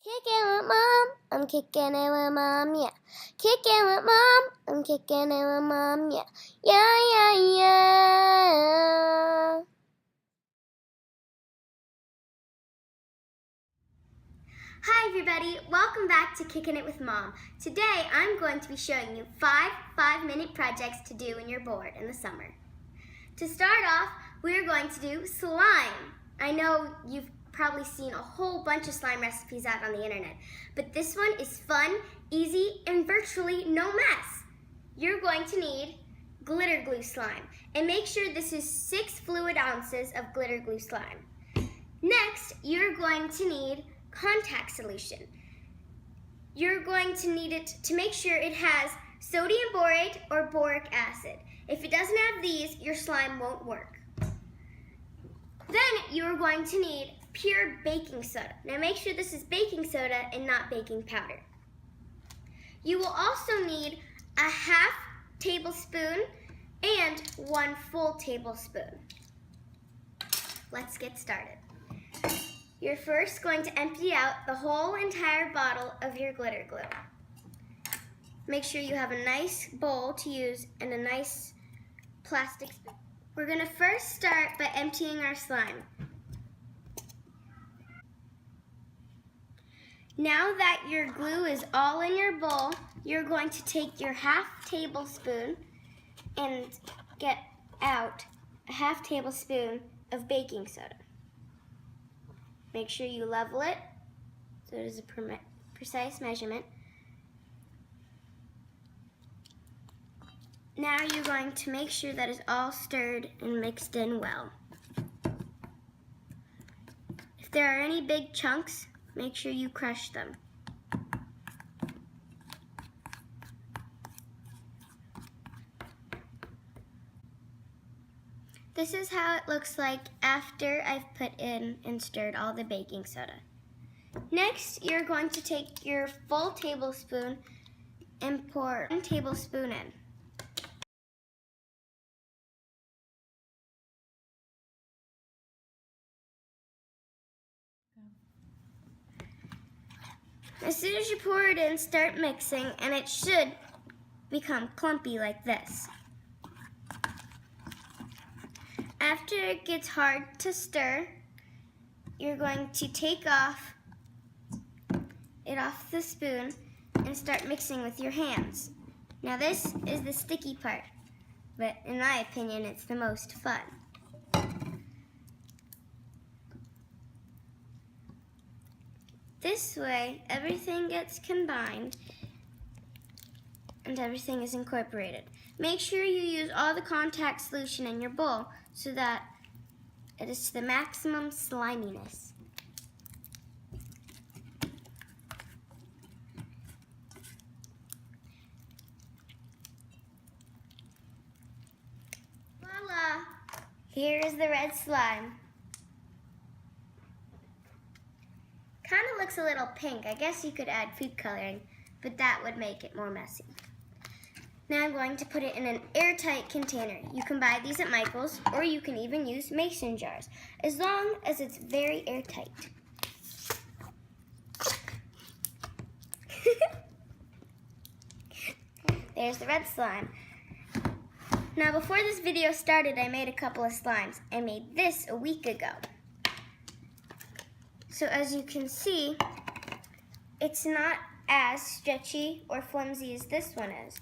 Kicking with mom, I'm kicking it with mom, yeah. Kicking with mom, I'm kicking it with mom, yeah. Yeah, yeah, yeah. Hi everybody, welcome back to Kicking It with Mom. Today I'm going to be showing you 5-minute projects to do when you're bored in the summer. To start off, we're going to do slime. I know you've probably seen a whole bunch of slime recipes out on the internet, but this one is fun, easy, and virtually no mess. You're going to need glitter glue slime, and make sure this is 6 fluid ounces of glitter glue slime. Next, you're going to need contact solution. You're going to need it to make sure it has sodium borate or boric acid. If it doesn't have these, your slime won't work. Then you're going to need pure baking soda. Now make sure this is baking soda and not baking powder. You will also need a half tablespoon and 1 full tablespoon. Let's get started. You're first going to empty out the whole entire bottle of your glitter glue. Make sure you have a nice bowl to use and a nice plastic spoon. We're going to first start by emptying our slime. Now that your glue is all in your bowl, you're going to take your half tablespoon and get out a half tablespoon of baking soda. Make sure you level it so it is a precise measurement. Now you're going to make sure that it's all stirred and mixed in well. If there are any big chunks, make sure you crush them. This is how it looks like after I've put in and stirred all the baking soda. Next, you're going to take your full tablespoon and pour 1 tablespoon in. As soon as you pour it in, start mixing, and it should become clumpy like this. After it gets hard to stir, you're going to take it off the spoon and start mixing with your hands. Now this is the sticky part, but in my opinion, it's the most fun. This way, everything gets combined and everything is incorporated. Make sure you use all the contact solution in your bowl so that it is to the maximum sliminess. Voila! Here is the red slime. Kind of looks a little pink. I guess you could add food coloring, but that would make it more messy. Now I'm going to put it in an airtight container. You can buy these at Michael's, or you can even use mason jars, as long as it's very airtight. There's the red slime. Now before this video started, I made a couple of slimes. I made this a week ago. So as you can see, it's not as stretchy or flimsy as this one is.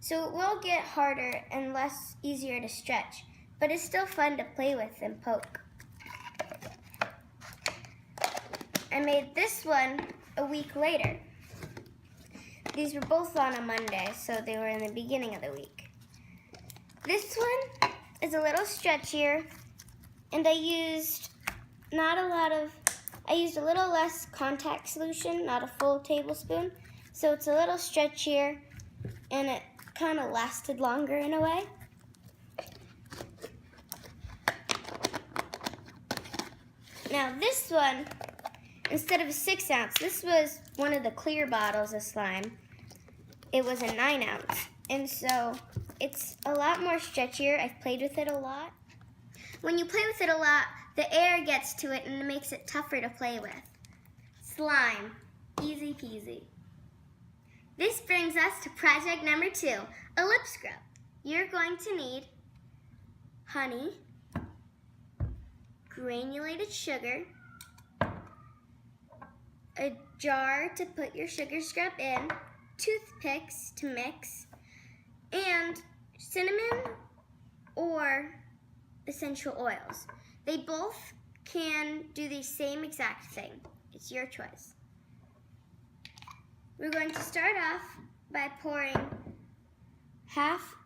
So it will get harder and easier to stretch, but it's still fun to play with and poke. I made this one a week later. These were both on a Monday, so they were in the beginning of the week. This one is a little stretchier, and I used a little less contact solution, not a full tablespoon, so it's a little stretchier, and it kind of lasted longer in a way. Now this one, instead of a 6 ounce, this was one of the clear bottles of slime. It was a 9 ounce, and so it's a lot more stretchier. I've played with it a lot. When you play with it a lot, the air gets to it and it makes it tougher to play with. Slime. Easy peasy. This brings us to project number 2, a lip scrub. You're going to need honey, granulated sugar, a jar to put your sugar scrub in, toothpicks to mix, and cinnamon or essential oils. They both can do the same exact thing. It's your choice. We're going to start off by pouring half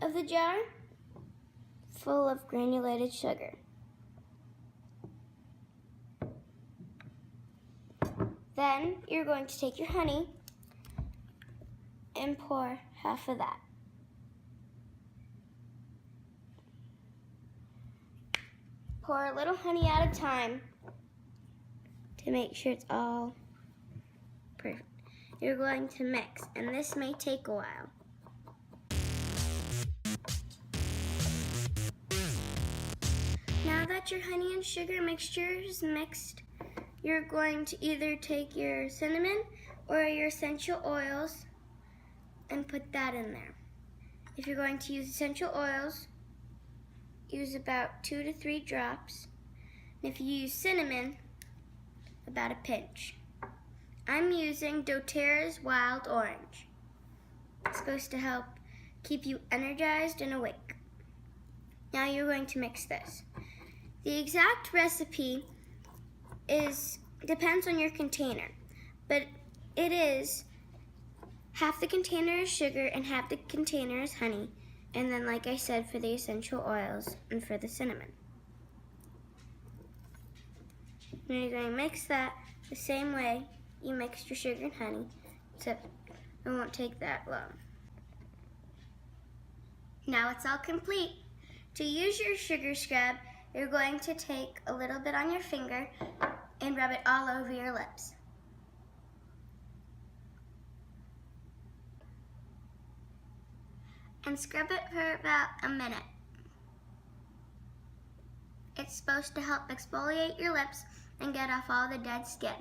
of the jar full of granulated sugar. Then you're going to take your honey and pour half of that. Pour a little honey at a time to make sure it's all perfect. You're going to mix, and this may take a while. Now that your honey and sugar mixture is mixed, you're going to either take your cinnamon or your essential oils and put that in there. If you're going to use essential oils, use about 2 to 3 drops. And if you use cinnamon, about a pinch. I'm using doTERRA's Wild Orange. It's supposed to help keep you energized and awake. Now you're going to mix this. The exact recipe depends on your container, but it is half the container is sugar and half the container is honey, and then, like I said, for the essential oils and for the cinnamon. Now you're going to mix that the same way you mixed your sugar and honey, except it won't take that long. Now it's all complete. To use your sugar scrub, you're going to take a little bit on your finger and rub it all over your lips. And scrub it for about a minute. It's supposed to help exfoliate your lips and get off all the dead skin.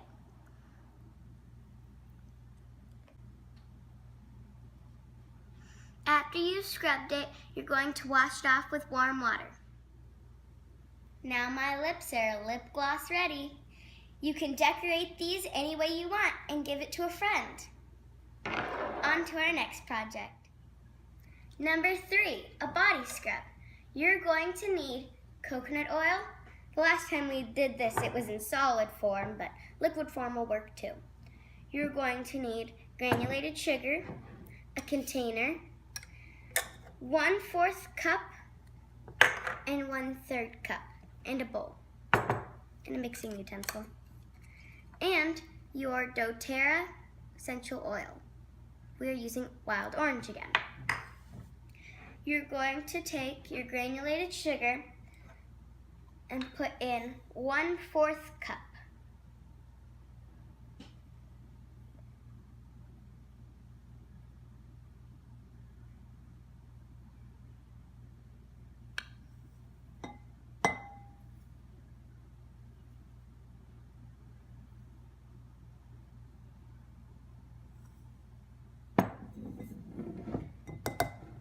After you've scrubbed it, you're going to wash it off with warm water. Now my lips are lip gloss ready. You can decorate these any way you want and give it to a friend. On to our next project. Number 3, a body scrub. You're going to need coconut oil. The last time we did this, it was in solid form, but liquid form will work too. You're going to need granulated sugar, a container, 1/4 cup and 1/3 cup, and a bowl, and a mixing utensil, and your doTERRA essential oil. We are using wild orange again. You're going to take your granulated sugar and put in 1/4 cup.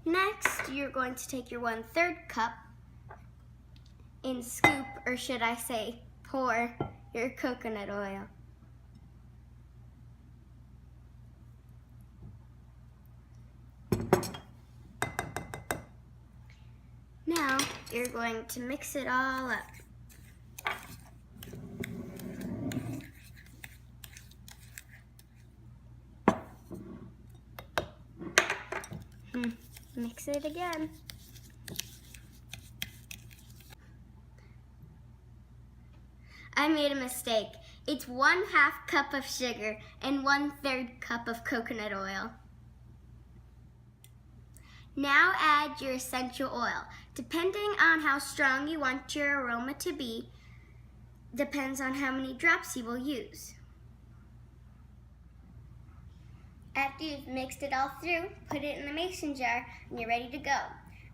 Next, you're going to take your 1/3 cup and scoop, or should I say, pour your coconut oil. Now, you're going to mix it all up. Mix it again. I made a mistake. It's 1/2 cup of sugar and 1/3 cup of coconut oil. Now add your essential oil. Depending on how strong you want your aroma to be, depends on how many drops you will use. After you've mixed it all through, put it in a mason jar and you're ready to go.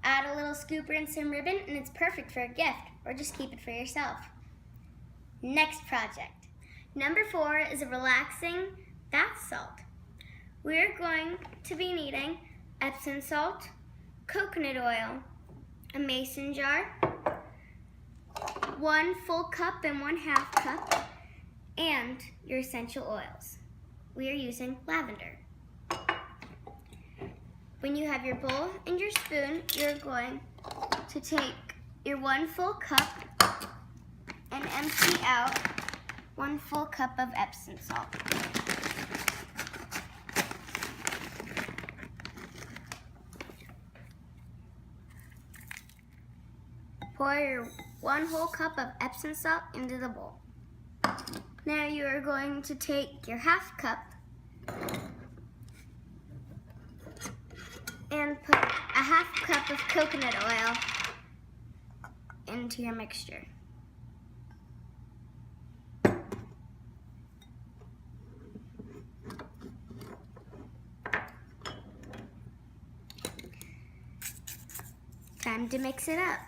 Add a little scooper and some ribbon and it's perfect for a gift, or just keep it for yourself. Next project. Number 4 is a relaxing bath salt. We're going to be needing epsom salt, coconut oil, a mason jar, 1 full cup and 1/2 cup, and your essential oils. We are using lavender. When you have your bowl and your spoon, you're going to take your 1 full cup and empty out 1 full cup of epsom salt. Pour your 1 whole cup of epsom salt into the bowl. Now you are going to take your 1/2 cup and put a 1/2 cup of coconut oil into your mixture. Time to mix it up.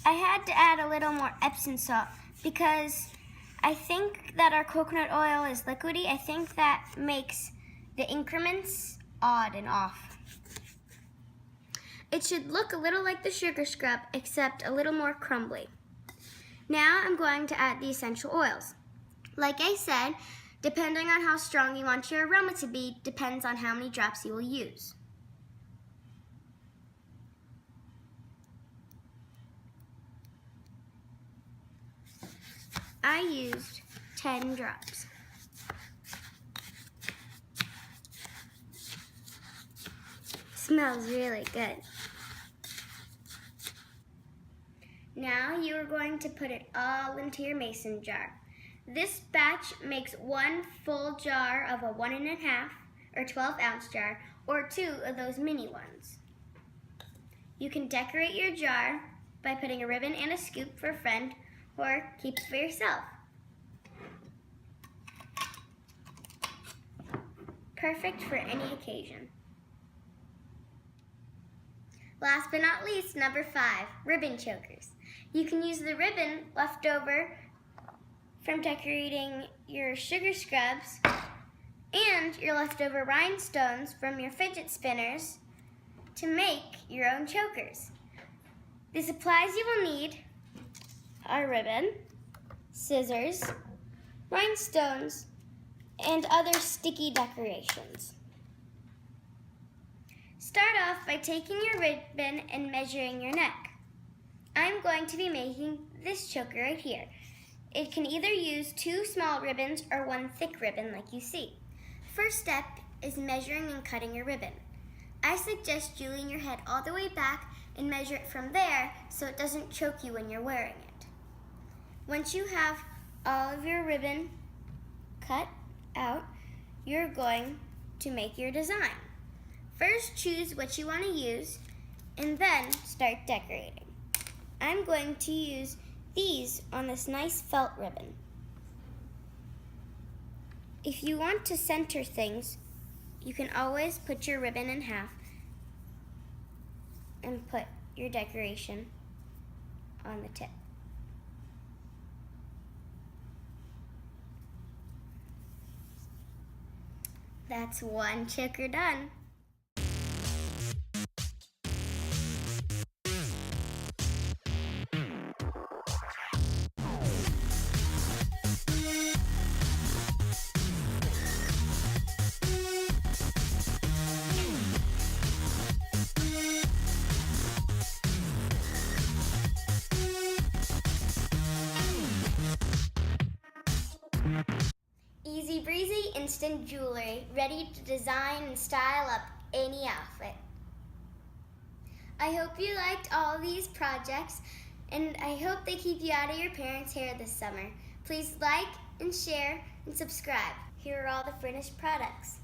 I had to add a little more epsom salt because I think that our coconut oil is liquidy. I think that makes the increments odd and off. It should look a little like the sugar scrub, except a little more crumbly. Now I'm going to add the essential oils. Like I said, depending on how strong you want your aroma to be, depends on how many drops you will use. I used 10 drops. Smells really good. Now you are going to put it all into your mason jar. This batch makes 1 full jar of a 1 1/2 or 12-ounce jar, or 2 of those mini ones. You can decorate your jar by putting a ribbon and a scoop for a friend, or keep it for yourself. Perfect for any occasion. Last but not least, number 5, ribbon chokers. You can use the ribbon left over from decorating your sugar scrubs and your leftover rhinestones from your fidget spinners to make your own chokers. The supplies you will need are ribbon, scissors, rhinestones, and other sticky decorations. Start off by taking your ribbon and measuring your neck. I'm going to be making this choker right here. It can either use 2 small ribbons or 1 thick ribbon like you see. First step is measuring and cutting your ribbon. I suggest you lean your head all the way back and measure it from there so it doesn't choke you when you're wearing it. Once you have all of your ribbon cut out, you're going to make your design. First, choose what you want to use and then start decorating. I'm going to use these on this nice felt ribbon. If you want to center things, you can always put your ribbon in half and put your decoration on the tip. That's 1 choker done. Easy breezy, instant jewelry, ready to design and style up any outfit. I hope you liked all these projects, and I hope they keep you out of your parents' hair this summer. Please like and share and subscribe. Here are all the finished products.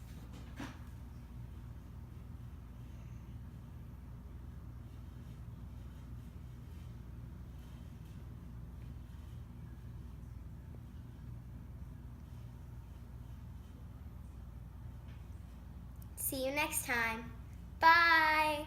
See you next time. Bye!